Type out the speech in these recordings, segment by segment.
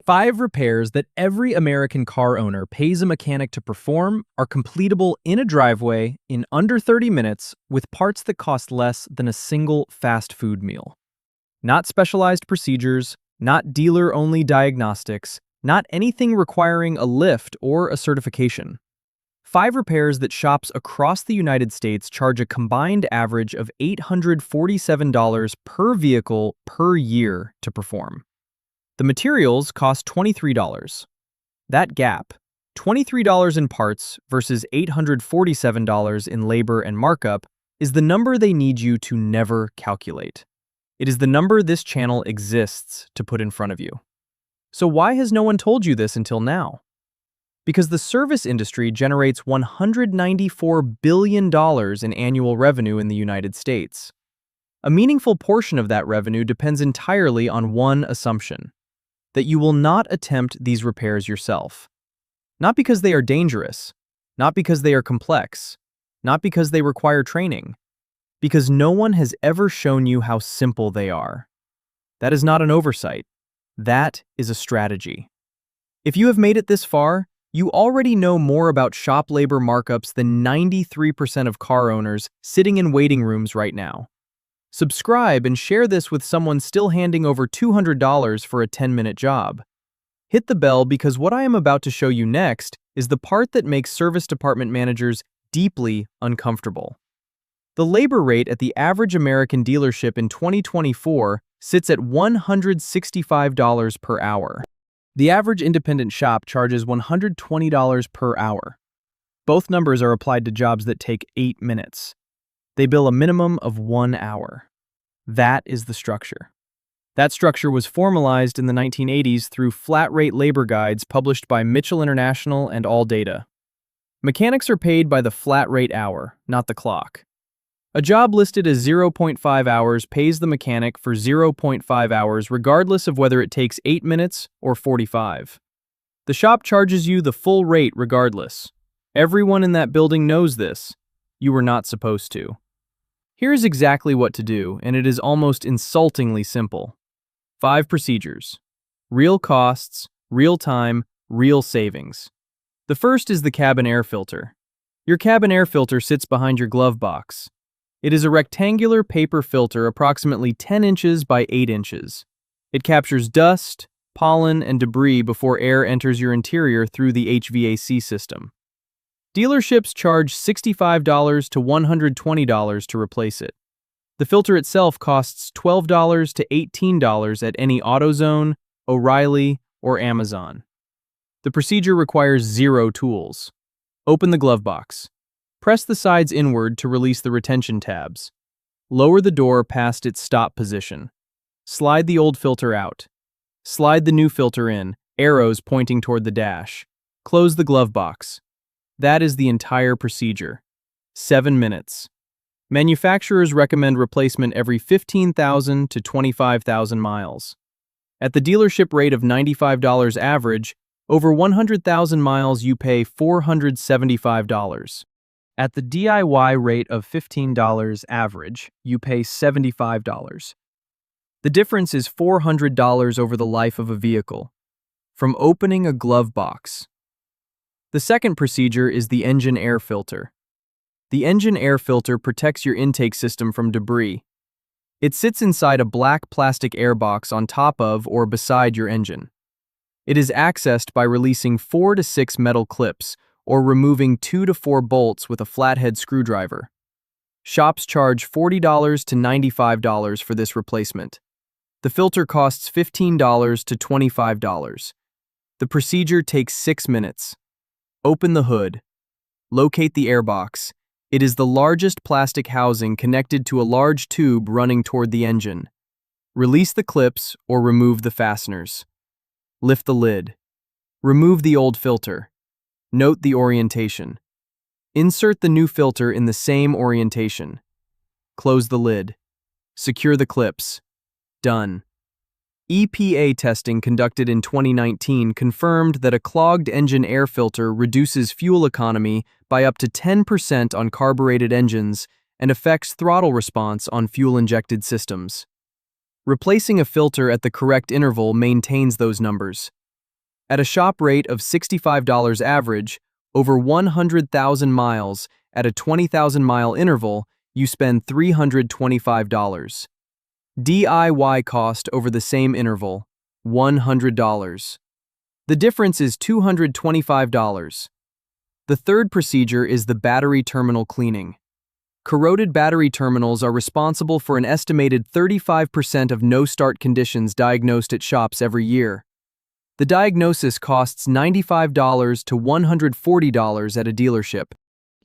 5 repairs that every American car owner pays a mechanic to perform are completable in a driveway in under 30 minutes with parts that cost less than a single fast food meal. Not specialized procedures, not dealer-only diagnostics, not anything requiring a lift or a certification. 5 repairs that shops across the United States charge a combined average of $847 per vehicle per year to perform. The materials cost $23. That gap, $23 in parts versus $847 in labor and markup, is the number they need you to never calculate. It is the number this channel exists to put in front of you. So why has no one told you this until now? Because the service industry generates $194 billion in annual revenue in the United States. A meaningful portion of that revenue depends entirely on one assumption: that you will not attempt these repairs yourself. Not because they are dangerous, not because they are complex, not because they require training, because no one has ever shown you how simple they are. That is not an oversight. That is a strategy. If you have made it this far, you already know more about shop labor markups than 93% of car owners sitting in waiting rooms right now. Subscribe and share this with someone still handing over $200 for a 10-minute job. Hit the bell because what I am about to show you next is the part that makes service department managers deeply uncomfortable. The labor rate at the average American dealership in 2024 sits at $165 per hour. The average independent shop charges $120 per hour. Both numbers are applied to jobs that take 8 minutes. They bill a minimum of 1 hour. That is the structure. That structure was formalized in the 1980s through flat-rate labor guides published by Mitchell International and ALLDATA. Mechanics are paid by the flat-rate hour, not the clock. A job listed as 0.5 hours pays the mechanic for 0.5 hours regardless of whether it takes 8 minutes or 45. The shop charges you the full rate regardless. Everyone in that building knows this. You were not supposed to. Here's exactly what to do, and it is almost insultingly simple. 5 procedures. Real costs, real time, real savings. The first is the cabin air filter. Your cabin air filter sits behind your glove box. It is a rectangular paper filter approximately 10 inches by 8 inches. It captures dust, pollen, and debris before air enters your interior through the HVAC system. Dealerships charge $65 to $120 to replace it. The filter itself costs $12 to $18 at any AutoZone, O'Reilly, or Amazon. The procedure requires 0 tools. Open the glove box. Press the sides inward to release the retention tabs. Lower the door past its stop position. Slide the old filter out. Slide the new filter in, arrows pointing toward the dash. Close the glove box. That is the entire procedure. 7 minutes. Manufacturers recommend replacement every 15,000 to 25,000 miles. At the dealership rate of $95 average, over 100,000 miles you pay $475. At the DIY rate of $15 average, you pay $75. The difference is $400 over the life of a vehicle, from opening a glove box. The second procedure is the engine air filter. The engine air filter protects your intake system from debris. It sits inside a black plastic air box on top of or beside your engine. It is accessed by releasing 4 to 6 metal clips or removing 2 to 4 bolts with a flathead screwdriver. Shops charge $40 to $95 for this replacement. The filter costs $15 to $25. The procedure takes 6 minutes. Open the hood. Locate the airbox. It is the largest plastic housing connected to a large tube running toward the engine. Release the clips or remove the fasteners. Lift the lid. Remove the old filter. Note the orientation. Insert the new filter in the same orientation. Close the lid. Secure the clips. Done. EPA testing conducted in 2019 confirmed that a clogged engine air filter reduces fuel economy by up to 10% on carbureted engines and affects throttle response on fuel-injected systems. Replacing a filter at the correct interval maintains those numbers. At a shop rate of $65 average, over 100,000 miles at a 20,000-mile interval, you spend $325. DIY cost over the same interval, $100. The difference is $225. The third procedure is the battery terminal cleaning. Corroded battery terminals are responsible for an estimated 35% of no-start conditions diagnosed at shops every year. The diagnosis costs $95 to $140 at a dealership.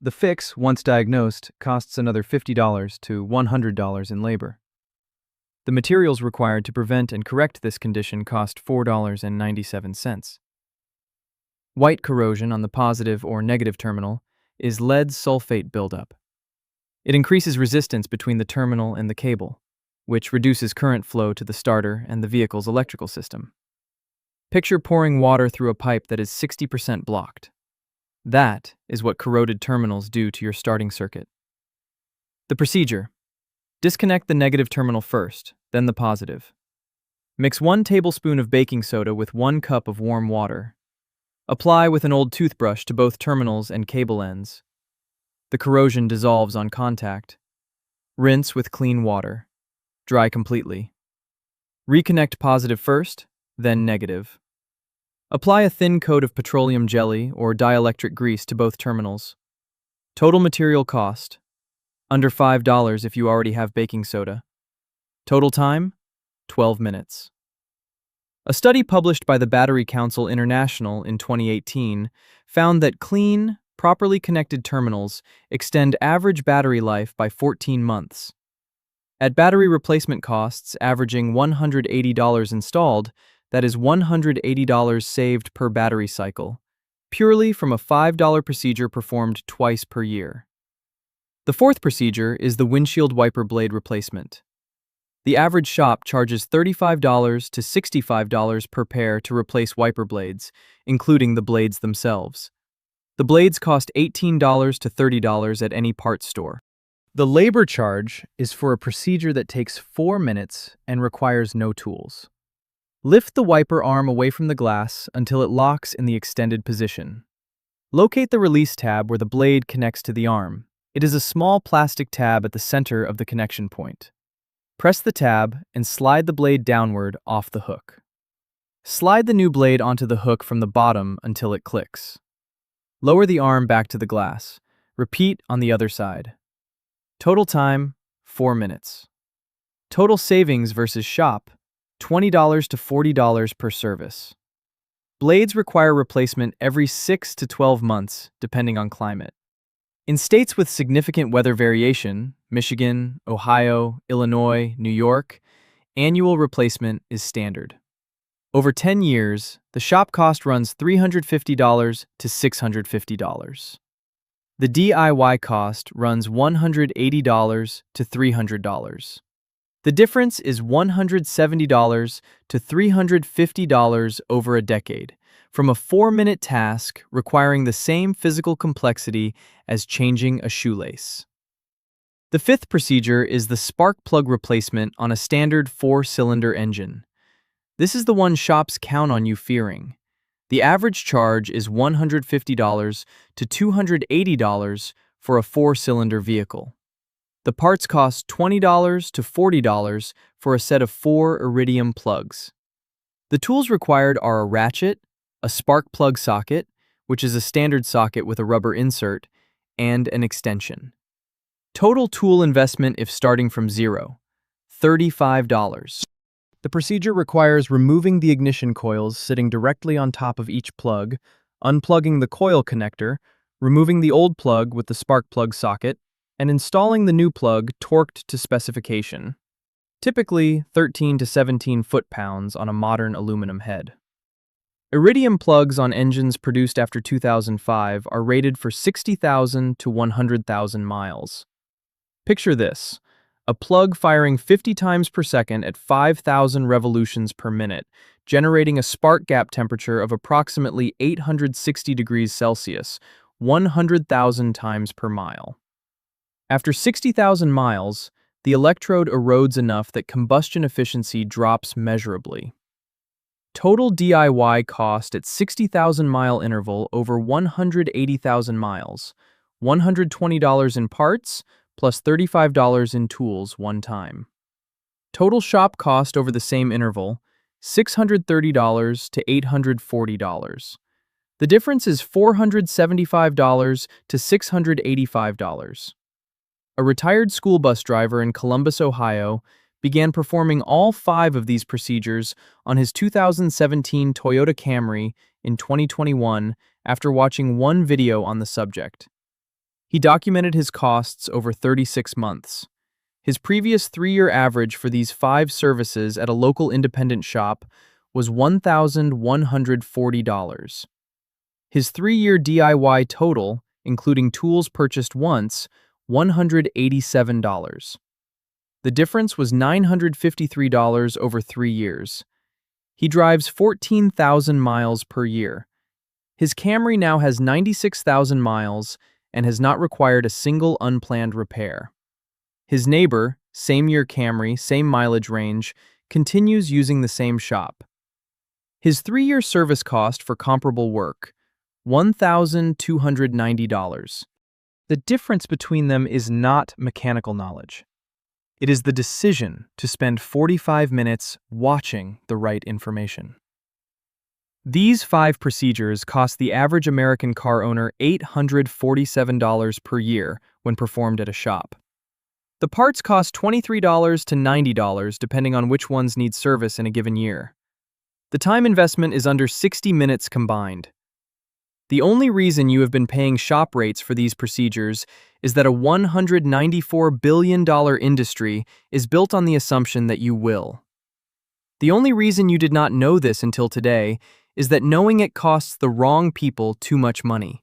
The fix, once diagnosed, costs another $50 to $100 in labor. The materials required to prevent and correct this condition cost $4.97. White corrosion on the positive or negative terminal is lead sulfate buildup. It increases resistance between the terminal and the cable, which reduces current flow to the starter and the vehicle's electrical system. Picture pouring water through a pipe that is 60% blocked. That is what corroded terminals do to your starting circuit. The procedure: disconnect the negative terminal first, then the positive. Mix 1 tablespoon of baking soda with 1 cup of warm water. Apply with an old toothbrush to both terminals and cable ends. The corrosion dissolves on contact. Rinse with clean water. Dry completely. Reconnect positive first, then negative. Apply a thin coat of petroleum jelly or dielectric grease to both terminals. Total material cost: under $5 if you already have baking soda. Total time: 12 minutes. A study published by the Battery Council International in 2018 found that clean, properly connected terminals extend average battery life by 14 months. At battery replacement costs averaging $180 installed, that is $180 saved per battery cycle, purely from a $5 procedure performed twice per year. The fourth procedure is the windshield wiper blade replacement. The average shop charges $35 to $65 per pair to replace wiper blades, including the blades themselves. The blades cost $18 to $30 at any parts store. The labor charge is for a procedure that takes 4 minutes and requires no tools. Lift the wiper arm away from the glass until it locks in the extended position. Locate the release tab where the blade connects to the arm. It is a small plastic tab at the center of the connection point. Press the tab and slide the blade downward off the hook. Slide the new blade onto the hook from the bottom until it clicks. Lower the arm back to the glass. Repeat on the other side. Total time: 4 minutes. Total savings versus shop: $20 to $40 per service. Blades require replacement every 6 to 12 months, depending on climate. In states with significant weather variation, Michigan, Ohio, Illinois, New York, annual replacement is standard. Over 10 years, the shop cost runs $350 to $650. The DIY cost runs $180 to $300. The difference is $170 to $350 over a decade, from a 4-minute task requiring the same physical complexity as changing a shoelace. The fifth procedure is the spark plug replacement on a standard 4-cylinder engine. This is the one shops count on you fearing. The average charge is $150 to $280 for a 4-cylinder vehicle. The parts cost $20 to $40 for a set of 4 iridium plugs. The tools required are a ratchet, a spark plug socket, which is a standard socket with a rubber insert, and an extension. Total tool investment if starting from zero: $35. The procedure requires removing the ignition coils sitting directly on top of each plug, unplugging the coil connector, removing the old plug with the spark plug socket, and installing the new plug torqued to specification, typically 13 to 17 foot-pounds on a modern aluminum head. Iridium plugs on engines produced after 2005 are rated for 60,000 to 100,000 miles. Picture this: a plug firing 50 times per second at 5,000 revolutions per minute, generating a spark gap temperature of approximately 860 degrees Celsius, 100,000 times per mile. After 60,000 miles, the electrode erodes enough that combustion efficiency drops measurably. Total DIY cost at 60,000-mile interval over 180,000 miles, $120 in parts plus $35 in tools one time. Total shop cost over the same interval, $630 to $840. The difference is $475 to $685. A retired school bus driver in Columbus, Ohio, began performing all 5 of these procedures on his 2017 Toyota Camry in 2021 after watching one video on the subject. He documented his costs over 36 months. His previous 3-year average for these 5 services at a local independent shop was $1,140. His 3-year DIY total, including tools purchased once, $187. The difference was $953 over 3 years. He drives 14,000 miles per year. His Camry now has 96,000 miles and has not required a single unplanned repair. His neighbor, same year Camry, same mileage range, continues using the same shop. His 3-year service cost for comparable work, $1,290. The difference between them is not mechanical knowledge. It is the decision to spend 45 minutes watching the right information. These 5 procedures cost the average American car owner $847 per year when performed at a shop. The parts cost $23 to $90 depending on which ones need service in a given year. The time investment is under 60 minutes combined. The only reason you have been paying shop rates for these procedures is that a $194 billion industry is built on the assumption that you will. The only reason you did not know this until today is that knowing it costs the wrong people too much money.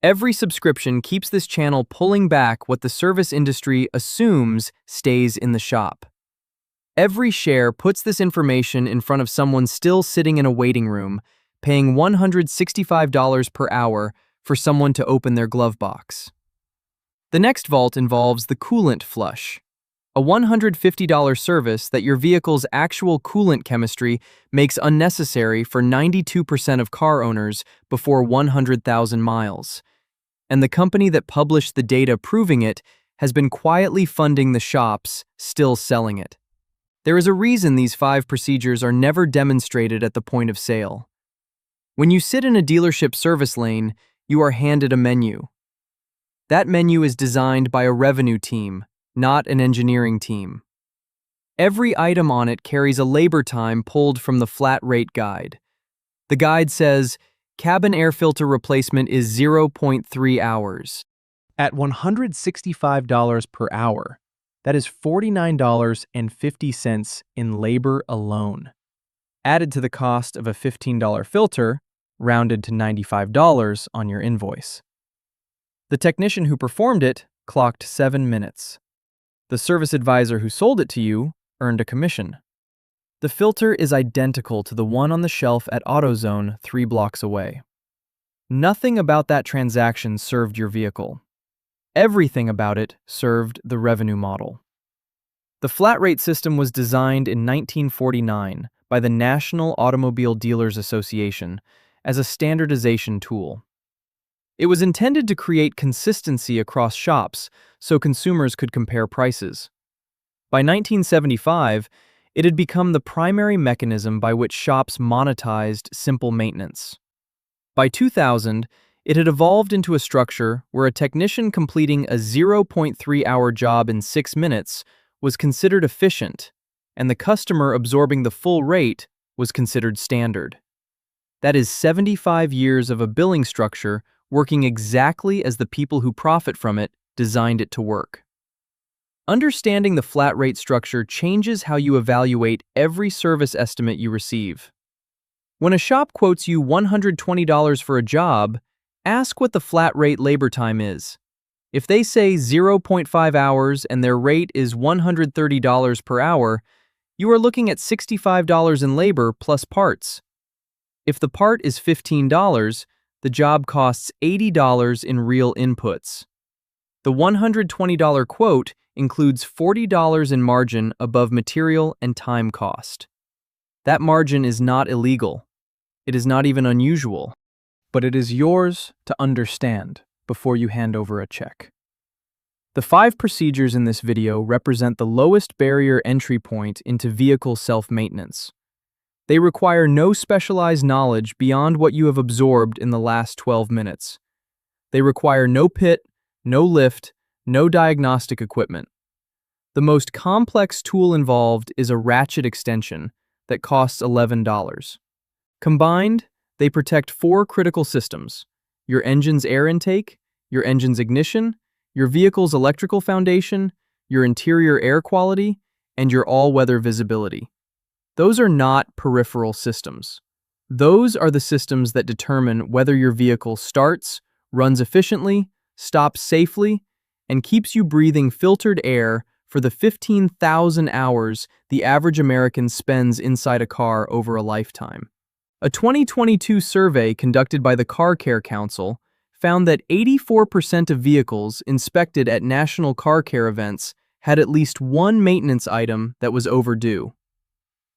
Every subscription keeps this channel pulling back what the service industry assumes stays in the shop. Every share puts this information in front of someone still sitting in a waiting room, paying $165 per hour for someone to open their glove box. The next vault involves the coolant flush, a $150 service that your vehicle's actual coolant chemistry makes unnecessary for 92% of car owners before 100,000 miles. And the company that published the data proving it has been quietly funding the shops still selling it. There is a reason these 5 procedures are never demonstrated at the point of sale. When you sit in a dealership service lane, you are handed a menu. That menu is designed by a revenue team, not an engineering team. Every item on it carries a labor time pulled from the flat rate guide. The guide says, cabin air filter replacement is 0.3 hours. At $165 per hour, that is $49.50 in labor alone. Added to the cost of a $15 filter, rounded to $95 on your invoice. The technician who performed it clocked 7 minutes. The service advisor who sold it to you earned a commission. The filter is identical to the one on the shelf at AutoZone 3 blocks away. Nothing about that transaction served your vehicle. Everything about it served the revenue model. The flat rate system was designed in 1949 by the National Automobile Dealers Association as a standardization tool. It was intended to create consistency across shops so consumers could compare prices. By 1975, it had become the primary mechanism by which shops monetized simple maintenance. By 2000, it had evolved into a structure where a technician completing a 0.3-hour job in 6 minutes was considered efficient, and the customer absorbing the full rate was considered standard. That is 75 years of a billing structure working exactly as the people who profit from it designed it to work. Understanding the flat rate structure changes how you evaluate every service estimate you receive. When a shop quotes you $120 for a job, ask what the flat rate labor time is. If they say 0.5 hours and their rate is $130 per hour, you are looking at $65 in labor plus parts. If the part is $15, the job costs $80 in real inputs. The $120 quote includes $40 in margin above material and time cost. That margin is not illegal. It is not even unusual, but it is yours to understand before you hand over a check. The 5 procedures in this video represent the lowest barrier entry point into vehicle self-maintenance. They require no specialized knowledge beyond what you have absorbed in the last 12 minutes. They require no pit, no lift, no diagnostic equipment. The most complex tool involved is a ratchet extension that costs $11. Combined, they protect 4 critical systems: your engine's air intake, your engine's ignition, your vehicle's electrical foundation, your interior air quality, and your all-weather visibility. Those are not peripheral systems. Those are the systems that determine whether your vehicle starts, runs efficiently, stops safely, and keeps you breathing filtered air for the 15,000 hours the average American spends inside a car over a lifetime. A 2022 survey conducted by the Car Care Council found that 84% of vehicles inspected at national car care events had at least one maintenance item that was overdue.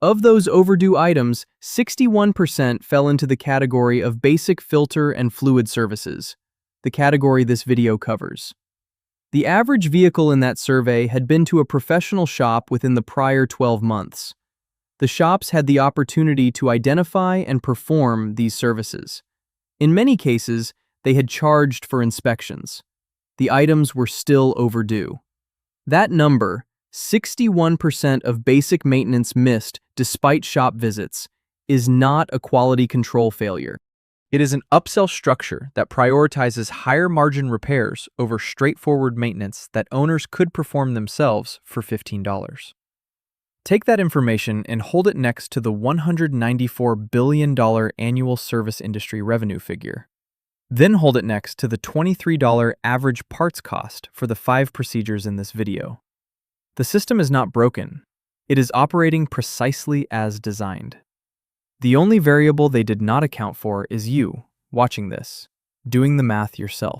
Of those overdue items, 61% fell into the category of basic filter and fluid services, the category this video covers. The average vehicle in that survey had been to a professional shop within the prior 12 months. The shops had the opportunity to identify and perform these services. In many cases, they had charged for inspections. The items were still overdue. That number, 61% of basic maintenance missed despite shop visits, is not a quality control failure. It is an upsell structure that prioritizes higher margin repairs over straightforward maintenance that owners could perform themselves for $15. Take that information and hold it next to the $194 billion annual service industry revenue figure. Then hold it next to the $23 average parts cost for the 5 procedures in this video. The system is not broken. It is operating precisely as designed. The only variable they did not account for is you, watching this, doing the math yourself.